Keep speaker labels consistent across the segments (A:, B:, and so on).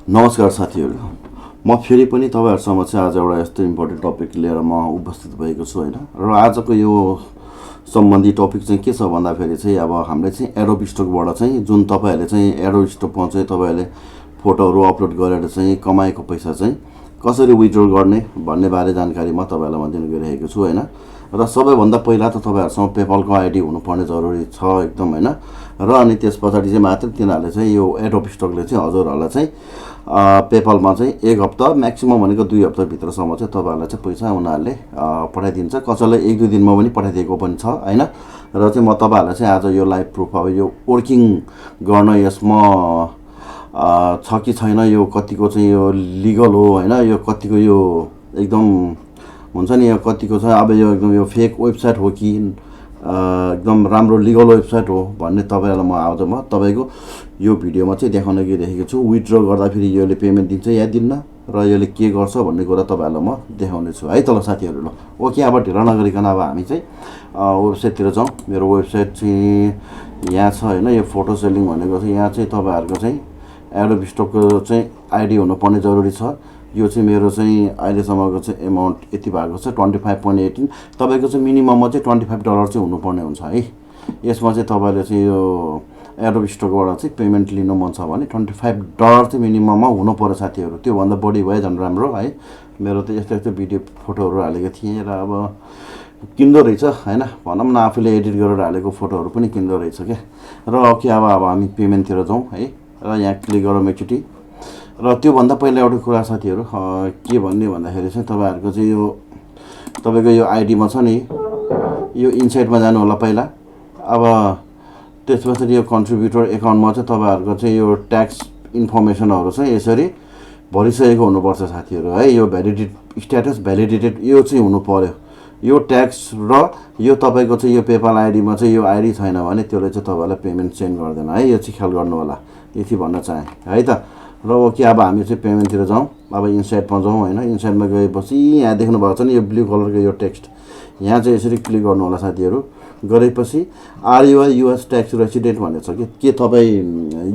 A: नमस्कार साथीहरू, म फेरि पनि तपाईहरुसँग चाहिँ आज एउटा यस्तो इम्पोर्टेन्ट टपिक लिएर म उपस्थित भएको छु हैन। र आजको यो सम्बन्धी टपिक चाहिँ के छ भन्दाखेरि चाहिँ अब हामीले चाहिँ एडोब स्टकबाट चाहिँ जुन तपाईहरुले चाहिँ एडोब स्टकमा चाहिँ तपाईहरुले फोटोहरु अपलोड गरेर चाहिँ कमाएको पैसा चाहिँ कसरी विथड्र गर्ने भन्ने बारे जानकारी म तपाईहरुलाई म दिन गइरहेको छु हैन। र सबैभन्दा पहिला त तपाईहरुसँग पेपलको आईडी हुनुपर्ने जरुरी छ एकदम हैन। र अनि त्यसपछि चाहिँ मात्र तिनीहरुले चाहिँ यो एडोब स्टकले चाहिँ हजुरहरुलाई चाहिँ पेपलमा चाहिँ एक हप्ता म्याक्सिमम भनेको 2 हप्ता भित्रसम्म चाहिँ तपाईहरुलाई चाहिँ पैसा उनीहरुले पठाइदिन्छ। कसैले 1-2 दिनमा पनि पठाइदिएको पनि छ हैन। र चाहिँ म तपाईहरुलाई चाहिँ आज यो लाइभ प्रुफ अब यो वर्किङ गर्न यसमा छ कि छैन, यो कतिको चाहिँ यो लिगल हो हैन, यो कतिको यो एकदम हुन्छ नि, यो कतिको छ अब यो एकदम यो फेक वेबसाइट हो कि एकदम राम्रो लिगल वेबसाइट हो भन्ने तपाईहरुलाई म आज म तपाईको यो भिडियोमा चाहिँ देखाउन गइरहेको छु। विथड्र गर्दा फेरि योले पेमेन्ट दिन्छ या दिन्न र योले के गर्छ भन्ने कुरा तपाईहरुलाई म देखाउने छु है त ल साथीहरु। ल ओके, अब ढिला नगरिकन अब हामी चाहिँ वेबसाइटतिर जाउँ। मेरो वेबसाइट चाहिँ यहाँ छ हैन। यो फोटो सेलिङ भनेको चाहिँ यहाँ चाहिँ तपाईहरुको चाहिँ एडोब स्टकको चाहिँ आईडी हुनुपर्ने जरुरी छ। यो चाहिँ मेरो चाहिँ अहिलेसम्मको चाहिँ एमाउन्ट यति भएको छ 25.18। तपाईको चाहिँ मिनिमममा चाहिँ $25 चाहिँ हुनुपर्ने हुन्छ है। यसमा चाहिँ तपाईले चाहिँ यो एडोब स्टकबाट चाहिँ पेमेन्ट लिनु मन छ भने $25 चाहिँ मिनिमममा हुनु पर्यो साथीहरु। त्यो भन्दा बढी भए झन् राम्रो है। मेरो त यस्तो यस्तो भिडियो फोटोहरु हालेको थिएँ र अब किन्दो रहेछ हैन, भनौं न आफूले एडिट गरेर हालेको फोटोहरु पनि किन्दो रहेछ के। र ओके, अब हामी पेमेन्टतिर जाउँ है। र यहाँ क्लिक गरौँ एकचोटी। र त्यो भन्दा पहिला एउटा कुरा साथीहरु के भन्ने भन्दाखेरि चाहिँ तपाईहरुको चाहिँ यो तपाईको यो आईडीमा छ नि, यो इनसाइडमा जानु होला पहिला। अब त्यसपछि यो कन्ट्रिब्युटर एकाउन्टमा चाहिँ तपाईहरुको चाहिँ यो ट्याक्स इन्फर्मेसनहरु चाहिँ यसरी भरिसकेको हुनुपर्छ साथीहरु है। यो भ्यालिडेट स्ट्याटस भ्यालिडेटेड यो चाहिँ हुनु पर्यो। यो ट्याक्स र यो तपाईको चाहिँ यो पेपल आईडीमा चाहिँ यो आईडी छैन भने त्यसले चाहिँ तपाईलाई पेमेन्ट सेन्ड गर्दैन है। यो चाहिँ ख्याल गर्नु होला, यति भन्न चाहे है त। र ओके, अब हामी चाहिँ पेमेन्टतिर जाउँ। अब इनसाइडमा जाउँ हैन। इनसाइडमा गएपछि यहाँ देख्नु भएको छ नि यो ब्लू कलरको यो टेक्स्ट, यहाँ चाहिँ यसरी क्लिक गर्नु होला साथीहरु। गरेपछि are you US tax resident भनेछ के तपाई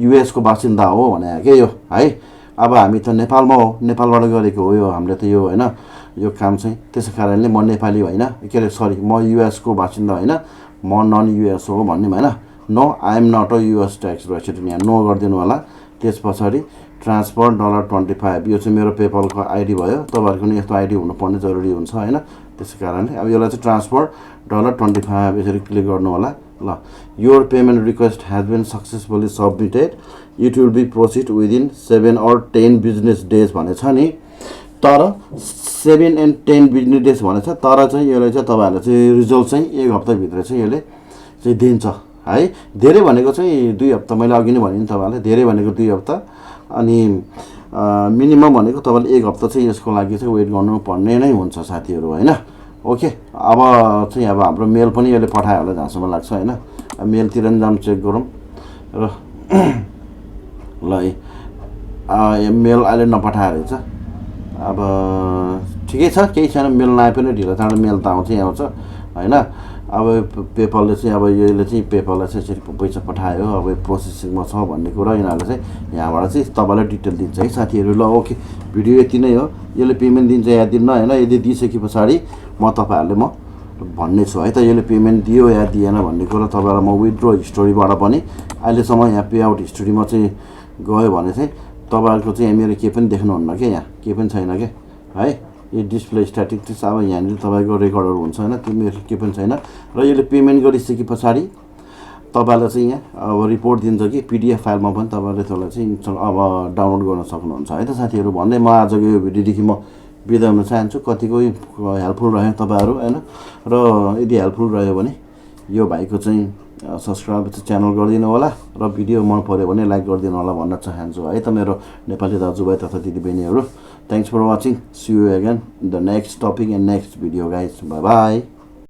A: युएस को बासिन्दा हो भने के यो है। अब हामी त नेपालमा हो, नेपालबाट गरेको हो यो हामीले त यो हैन यो काम चाहिँ। त्यसै कारणले म नेपाली होइन के अरे सरी म युएस को बासिन्दा होइन, म नन युएस हो भन्ने हैन। No I am not a US tax resident, यहाँ नो गरिदिनु होला। त्यसपछि ट्रान्सफर $25 यो चाहिँ मेरो पेपलको आईडी भयो। तपाईहरुको नि यस्तो आईडी हुनुपर्ने जरुरी हुन्छ हैन। त्यसै कारणले अब यसलाई चाहिँ ट्रान्सफर $25 यसरी क्लिक गर्नु होला। ल your payment request has been successfully submitted, it will be proceed within 7 or 10 business days भनेछ नि। तर 7 and 10 बिजनेस डेज भनेछ, तर चाहिँ यसले चाहिँ तपाईहरुले चाहिँ रिजल्ट चाहिँ 1 हप्ता भित्र चाहिँ यसले चाहिँ दिन्छ है। धेरै भनेको चाहिँ 2 हप्ता, मैले अघि नै भने नि तपाईहरुलाई धेरै भनेको 2 हप्ता अनि मिनिमम भनेको तपाईले 1 हप्ता चाहिँ यसको लागि चाहिँ वेट गर्नु पर्ने नै हुन्छ साथीहरु हैन। ओके, अब चाहिँ अब हाम्रो मेल पनि यसले पठायो होला जहाँसम्म लाग्छ हैन। मेलतिर नि जाम चेक गरौँ र ल मेल अहिले नपठाएर रहेछ। अब ठिकै छ, केही छैन, मेल नआए पनि ढिलो चाँडो मेल त आउँछै आउँछ हैन। अब पेपलले चाहिँ अब यसले चाहिँ पेपललाई चाहिँ यसरी पैसा पठायो, अब प्रोसेसिङमा छ भन्ने कुरा यिनीहरूले चाहिँ यहाँबाट चाहिँ तपाईलाई डिटेल दिन्छ है साथीहरु। ल ओके, भिडियो यति नै हो। यसले पेमेन्ट दिन्छ या दिन्न हैन, यदि दिइसके पछाडि म तपाईहरुले म भन्ने छु है त यसले पेमेन्ट दियो या दिएन भन्ने कुरा। तपाईहरुलाई म विथड्र हिस्टोरीबाट पनि अहिलेसम्म यहाँ पे आउट हिस्टोरीमा चाहिँ गयो भने चाहिँ तपाईहरुको चाहिँ मेरो के पनि देख्नुहुन्न के, यहाँ के पनि छैन के है। यो डिस्प्ले स्ट्याटिस्टिक्स अब यहाँनिर तपाईको रेकर्डहरु हुन्छ हैन, त्यो मेरो के पनि छैन। र यसले पेमेन्ट गरिसके पछाडि तपाईलाई चाहिँ यहाँ अब रिपोर्ट दिन्छ कि पीडीएफ फाइलमा पनि तपाईले त्यसलाई चाहिँ अब डाउनलोड गर्न सक्नुहुन्छ है त साथीहरु। भन्दै म आजको यो भिडियोदेखि म बिदा हुन चाहन्छु। कतिको हेल्पफुल रह्यो तपाईहरु हैन। र यदि हेल्पफुल रह्यो भने यो भाइको चाहिँ सब्स्क्राइब च्यानल गरिदिनु होला र भिडियो मन पर्यो भने लाइक गरिदिनु होला भन्न चाहन्छु है त मेरो नेपाली दाजुभाइ तथा दिदीबहिनीहरु। Thanks for watching. See you again in the next topic and next video guys. Bye bye.